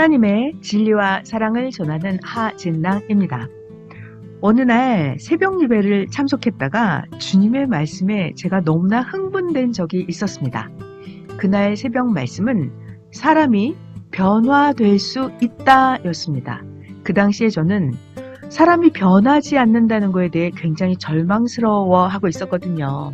하나님의 진리와 사랑을 전하는 하진랑입니다. 어느 날 새벽 예배를 참석했다가 주님의 말씀에 제가 너무나 흥분된 적이 있었습니다. 그날 새벽 말씀은 사람이 변화될 수 있다 였습니다. 그 당시에 저는 사람이 변하지 않는다는 것에 대해 굉장히 절망스러워하고 있었거든요.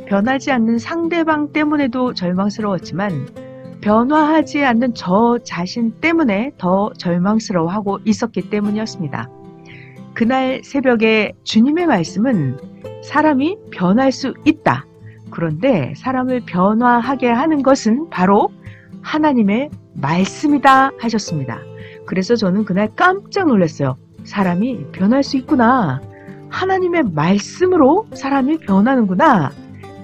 변하지 않는 상대방 때문에도 절망스러웠지만 변화하지 않는 저 자신 때문에 더 절망스러워하고 있었기 때문이었습니다. 그날 새벽에 주님의 말씀은 사람이 변할 수 있다. 그런데 사람을 변화하게 하는 것은 바로 하나님의 말씀이다 하셨습니다. 그래서 저는 그날 깜짝 놀랐어요. 사람이 변할 수 있구나. 하나님의 말씀으로 사람이 변하는구나.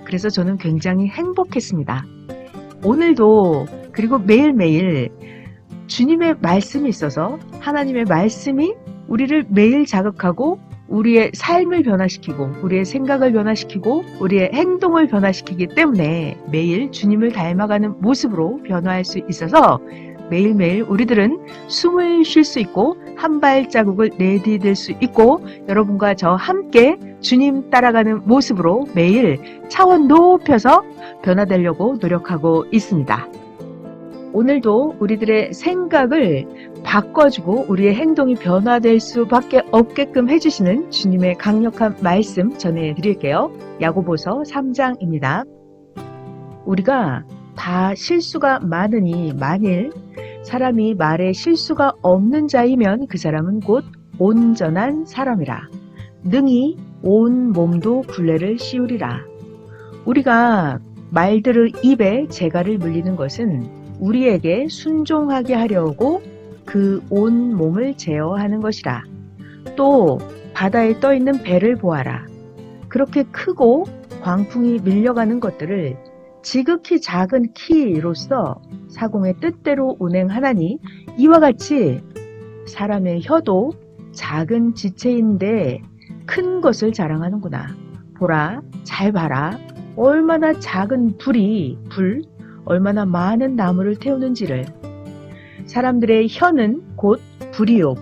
그래서 저는 굉장히 행복했습니다. 오늘도 그리고 매일매일 주님의 말씀이 있어서 하나님의 말씀이 우리를 매일 자극하고 우리의 삶을 변화시키고 우리의 생각을 변화시키고 우리의 행동을 변화시키기 때문에 매일 주님을 닮아가는 모습으로 변화할 수 있어서 매일매일 우리들은 숨을 쉴 수 있고 한 발자국을 내디딜 수 있고 여러분과 저 함께 주님 따라가는 모습으로 매일 차원 높여서 변화되려고 노력하고 있습니다. 오늘도 우리들의 생각을 바꿔주고 우리의 행동이 변화될 수밖에 없게끔 해주시는 주님의 강력한 말씀 전해드릴게요. 야고보서 3장입니다. 우리가 다 실수가 많으니 만일 사람이 말에 실수가 없는 자이면 그 사람은 곧 온전한 사람이라. 능히 온 몸도 굴레를 씌우리라. 우리가 말들의 입에 재갈을 물리는 것은 우리에게 순종하게 하려고 그 온 몸을 제어하는 것이라. 또 바다에 떠있는 배를 보아라. 그렇게 크고 광풍이 밀려가는 것들을 지극히 작은 키로서 사공의 뜻대로 운행하나니 이와 같이 사람의 혀도 작은 지체인데 큰 것을 자랑하는구나. 보라, 잘 봐라. 얼마나 작은 불, 얼마나 많은 나무를 태우는지를. 사람들의 혀는 곧 불이요,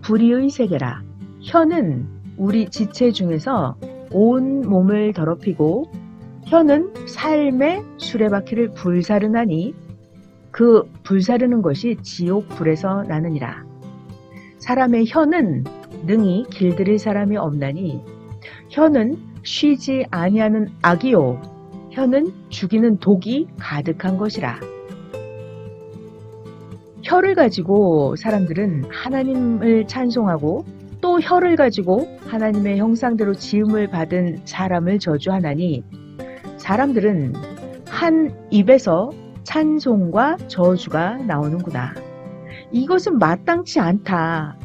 불의의 세계라. 혀는 우리 지체 중에서 온 몸을 더럽히고 혀는 삶의 수레바퀴를 불사르나니 그 불사르는 것이 지옥 불에서 나느니라. 사람의 혀는 능히 길들일 사람이 없나니 혀는 쉬지 아니하는 악이요 혀는 죽이는 독이 가득한 것이라. 혀를 가지고 사람들은 하나님을 찬송하고 또 혀를 가지고 하나님의 형상대로 지음을 받은 사람을 저주하나니 사람들은 한 입에서 찬송과 저주가 나오는구나. 이것은 마땅치 않다.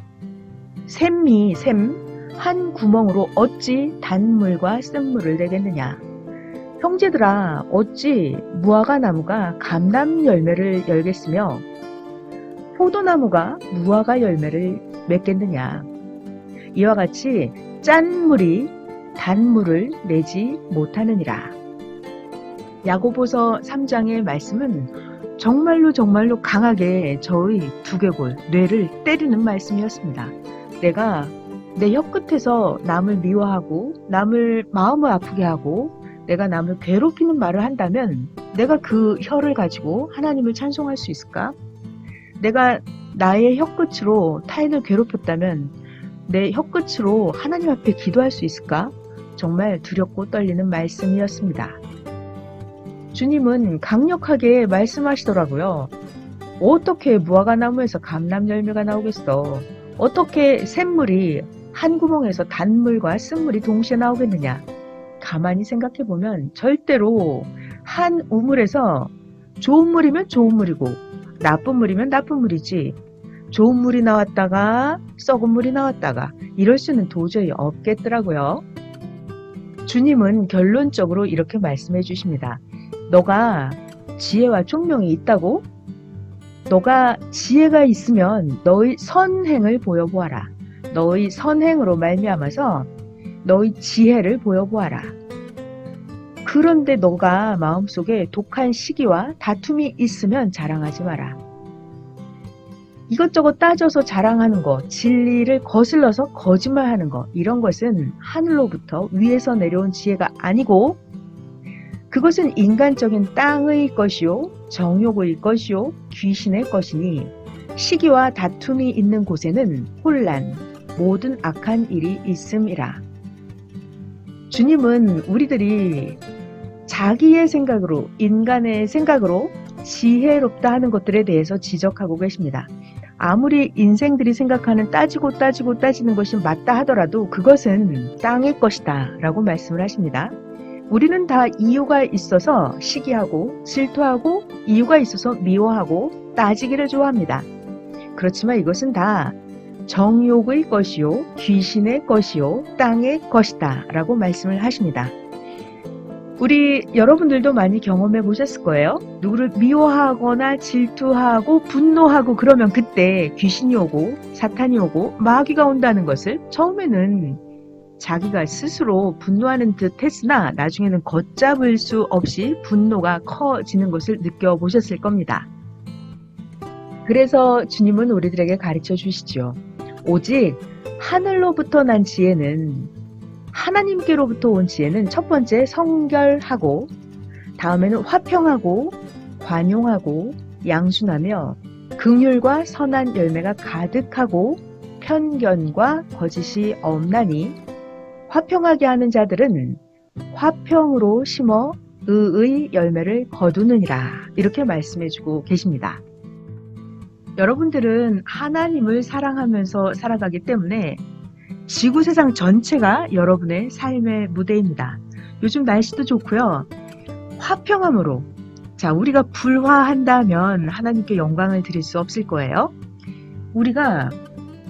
샘이 한 구멍으로 어찌 단물과 쓴물을 내겠느냐. 형제들아, 어찌 무화과 나무가 감람 열매를 열겠으며 포도나무가 무화과 열매를 맺겠느냐. 이와 같이 짠 물이 단물을 내지 못하느니라. 야고보서 3장의 말씀은 정말로 강하게 저의 두개골, 뇌를 때리는 말씀이었습니다. 내가 내 혀끝에서 남을 미워하고 남을 마음을 아프게 하고 내가 남을 괴롭히는 말을 한다면 내가 그 혀를 가지고 하나님을 찬송할 수 있을까? 내가 나의 혀끝으로 타인을 괴롭혔다면 내 혀끝으로 하나님 앞에 기도할 수 있을까? 정말 두렵고 떨리는 말씀이었습니다. 주님은 강력하게 말씀하시더라고요. 어떻게 무화과 나무에서 감람 열매가 나오겠어? 어떻게 샘물이 한 구멍에서 단물과 쓴물이 동시에 나오겠느냐? 가만히 생각해보면 절대로 한 우물에서 좋은 물이면 좋은 물이고 나쁜 물이면 나쁜 물이지 좋은 물이 나왔다가 썩은 물이 나왔다가 이럴 수는 도저히 없겠더라고요. 주님은 결론적으로 이렇게 말씀해 주십니다. 너가 지혜와 총명이 있다고? 너가 지혜가 있으면 너의 선행을 보여보아라. 너의 선행으로 말미암아서 너의 지혜를 보여보아라. 그런데 너가 마음속에 독한 시기와 다툼이 있으면 자랑하지 마라. 이것저것 따져서 자랑하는 것, 진리를 거슬러서 거짓말하는 것, 이런 것은 하늘로부터 위에서 내려온 지혜가 아니고 그것은 인간적인 땅의 것이요, 정욕의 것이요, 귀신의 것이니 시기와 다툼이 있는 곳에는 혼란, 모든 악한 일이 있음이라. 주님은 우리들이 자기의 생각으로, 인간의 생각으로 지혜롭다 하는 것들에 대해서 지적하고 계십니다. 아무리 인생들이 생각하는 따지는 것이 맞다 하더라도 그것은 땅의 것이다 라고 말씀을 하십니다. 우리는 다 이유가 있어서 시기하고 질투하고 이유가 있어서 미워하고 따지기를 좋아합니다. 그렇지만 이것은 다 정욕의 것이요, 귀신의 것이요, 땅의 것이다 라고 말씀을 하십니다. 우리 여러분들도 많이 경험해 보셨을 거예요. 누구를 미워하거나 질투하고 분노하고 그러면 그때 귀신이 오고 사탄이 오고 마귀가 온다는 것을 처음에는 자기가 스스로 분노하는 듯 했으나 나중에는 걷잡을 수 없이 분노가 커지는 것을 느껴보셨을 겁니다. 그래서 주님은 우리들에게 가르쳐 주시죠. 오직 하늘로부터 난 지혜는, 하나님께로부터 온 지혜는 첫 번째 성결하고, 다음에는 화평하고 관용하고 양순하며 긍휼과 선한 열매가 가득하고 편견과 거짓이 없나니 화평하게 하는 자들은 화평으로 심어 의의 열매를 거두느니라. 이렇게 말씀해주고 계십니다. 여러분들은 하나님을 사랑하면서 살아가기 때문에 지구 세상 전체가 여러분의 삶의 무대입니다. 요즘 날씨도 좋고요. 화평함으로, 자, 우리가 불화한다면 하나님께 영광을 드릴 수 없을 거예요. 우리가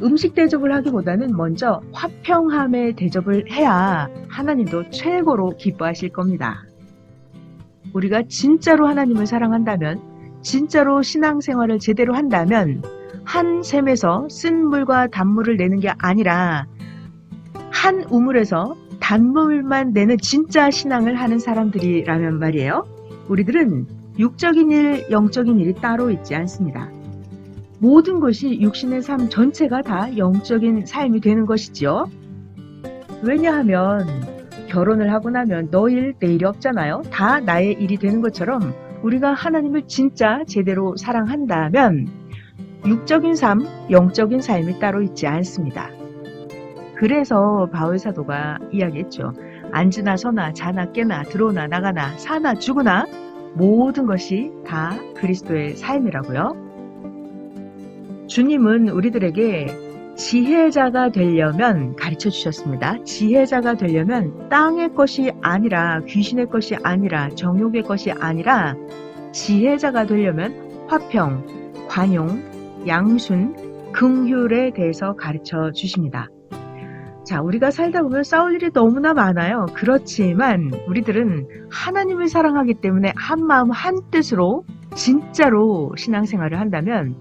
음식 대접을 하기보다는 먼저 화평함의 대접을 해야 하나님도 최고로 기뻐하실 겁니다. 우리가 진짜로 하나님을 사랑한다면, 진짜로 신앙생활을 제대로 한다면 한 샘에서 쓴 물과 단물을 내는 게 아니라 한 우물에서 단물만 내는 진짜 신앙을 하는 사람들이라면 말이에요. 우리들은 육적인 일, 영적인 일이 따로 있지 않습니다. 모든 것이 육신의 삶 전체가 다 영적인 삶이 되는 것이지요. 왜냐하면 결혼을 하고 나면 너 일, 내 일이 없잖아요. 다 나의 일이 되는 것처럼 우리가 하나님을 진짜 제대로 사랑한다면 육적인 삶, 영적인 삶이 따로 있지 않습니다. 그래서 바울 사도가 이야기했죠. 앉으나 서나 자나 깨나 들어오나 나가나 사나 죽으나 모든 것이 다 그리스도의 삶이라고요. 주님은 우리들에게 지혜자가 되려면 가르쳐 주셨습니다. 지혜자가 되려면 땅의 것이 아니라, 귀신의 것이 아니라, 정욕의 것이 아니라 지혜자가 되려면 화평, 관용, 양순, 긍휼에 대해서 가르쳐 주십니다. 자, 우리가 살다 보면 싸울 일이 너무나 많아요. 그렇지만 우리들은 하나님을 사랑하기 때문에 한 마음 한 뜻으로 진짜로 신앙생활을 한다면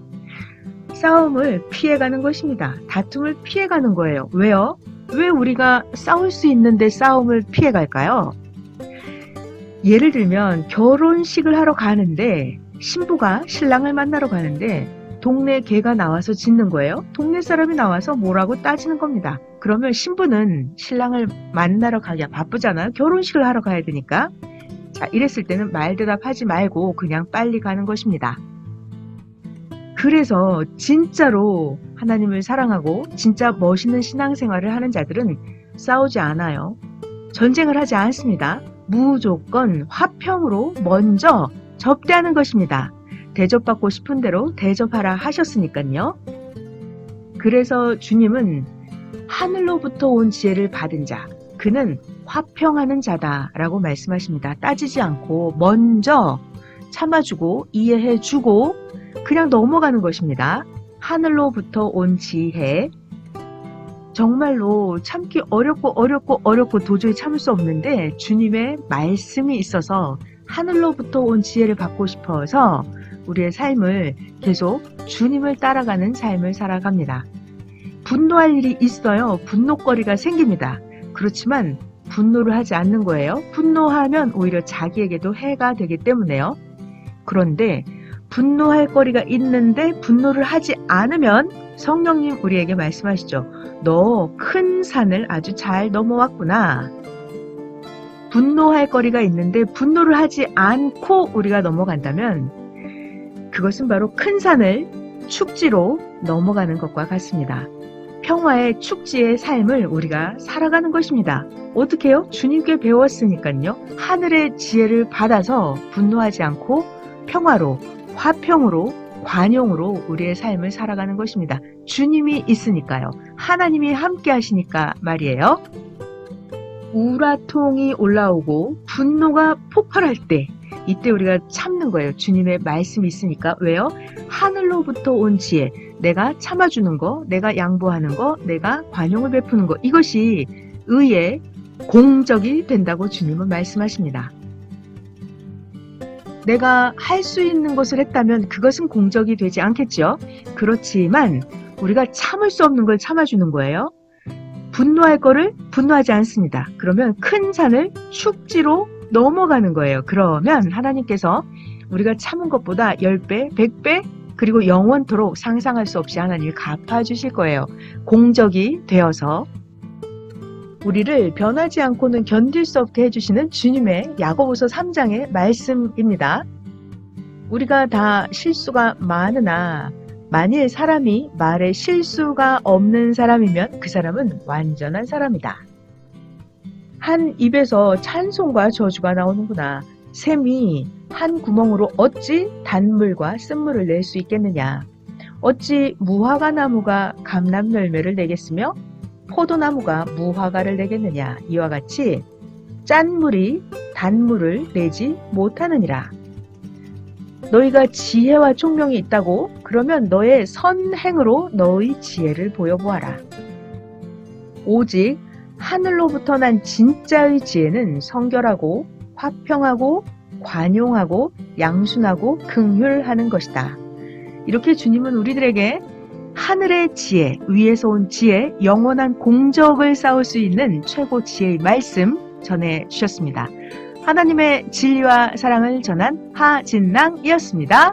싸움을 피해가는 것입니다. 다툼을 피해가는 거예요. 왜요? 왜 우리가 싸울 수 있는데 싸움을 피해갈까요? 예를 들면 결혼식을 하러 가는데 신부가 신랑을 만나러 가는데 동네 개가 나와서 짖는 거예요. 동네 사람이 나와서 뭐라고 따지는 겁니다. 그러면 신부는 신랑을 만나러 가기가 바쁘잖아요. 결혼식을 하러 가야 되니까. 자, 이랬을 때는 말대답하지 말고 그냥 빨리 가는 것입니다. 그래서 진짜로 하나님을 사랑하고 진짜 멋있는 신앙생활을 하는 자들은 싸우지 않아요. 전쟁을 하지 않습니다. 무조건 화평으로 먼저 접대하는 것입니다. 대접받고 싶은 대로 대접하라 하셨으니까요. 그래서 주님은 하늘로부터 온 지혜를 받은 자, 그는 화평하는 자다라고 말씀하십니다. 따지지 않고 먼저 참아주고 이해해주고 그냥 넘어가는 것입니다. 하늘로부터 온 지혜. 정말로 참기 어렵고 도저히 참을 수 없는데 주님의 말씀이 있어서 하늘로부터 온 지혜를 받고 싶어서 우리의 삶을 계속 주님을 따라가는 삶을 살아갑니다. 분노할 일이 있어요. 분노거리가 생깁니다. 그렇지만 분노를 하지 않는 거예요. 분노하면 오히려 자기에게도 해가 되기 때문에요. 그런데 분노할 거리가 있는데 분노를 하지 않으면 성령님 우리에게 말씀하시죠. 너 큰 산을 아주 잘 넘어왔구나. 분노할 거리가 있는데 분노를 하지 않고 우리가 넘어간다면 그것은 바로 큰 산을 축지로 넘어가는 것과 같습니다. 평화의 축지의 삶을 우리가 살아가는 것입니다. 어떻게 해요? 주님께 배웠으니까요. 하늘의 지혜를 받아서 분노하지 않고 평화로, 화평으로, 관용으로 우리의 삶을 살아가는 것입니다. 주님이 있으니까요. 하나님이 함께 하시니까 말이에요. 우라통이 올라오고 분노가 폭발할 때 이때 우리가 참는 거예요. 주님의 말씀이 있으니까. 왜요? 하늘로부터 온 지혜, 내가 참아주는 거, 내가 양보하는 거, 내가 관용을 베푸는 거, 이것이 의의 공적이 된다고 주님은 말씀하십니다. 내가 할 수 있는 것을 했다면 그것은 공적이 되지 않겠죠. 그렇지만 우리가 참을 수 없는 걸 참아주는 거예요. 분노할 거를 분노하지 않습니다. 그러면 큰 산을 축지로 넘어가는 거예요. 그러면 하나님께서 우리가 참은 것보다 10배, 100배, 그리고 영원토록 상상할 수 없이 하나님이 갚아주실 거예요. 공적이 되어서 우리를 변하지 않고는 견딜 수 없게 해주시는 주님의 야고보서 3장의 말씀입니다. 우리가 다 실수가 많으나 만일 사람이 말에 실수가 없는 사람이면 그 사람은 완전한 사람이다. 한 입에서 찬송과 저주가 나오는구나. 샘이 한 구멍으로 어찌 단물과 쓴물을 낼 수 있겠느냐. 어찌 무화과 나무가 감람 열매를 내겠으며 포도나무가 무화과를 내겠느냐. 이와 같이 짠 물이 단물을 내지 못하느니라. 너희가 지혜와 총명이 있다고? 그러면 너의 선행으로 너의 지혜를 보여보아라. 오직 하늘로부터 난 진짜의 지혜는 성결하고 화평하고 관용하고 양순하고 긍휼하는 것이다. 이렇게 주님은 우리들에게 하늘의 지혜, 위에서 온 지혜, 영원한 공적을 쌓을 수 있는 최고 지혜의 말씀 전해주셨습니다. 하나님의 진리와 사랑을 전한 하진랑이었습니다.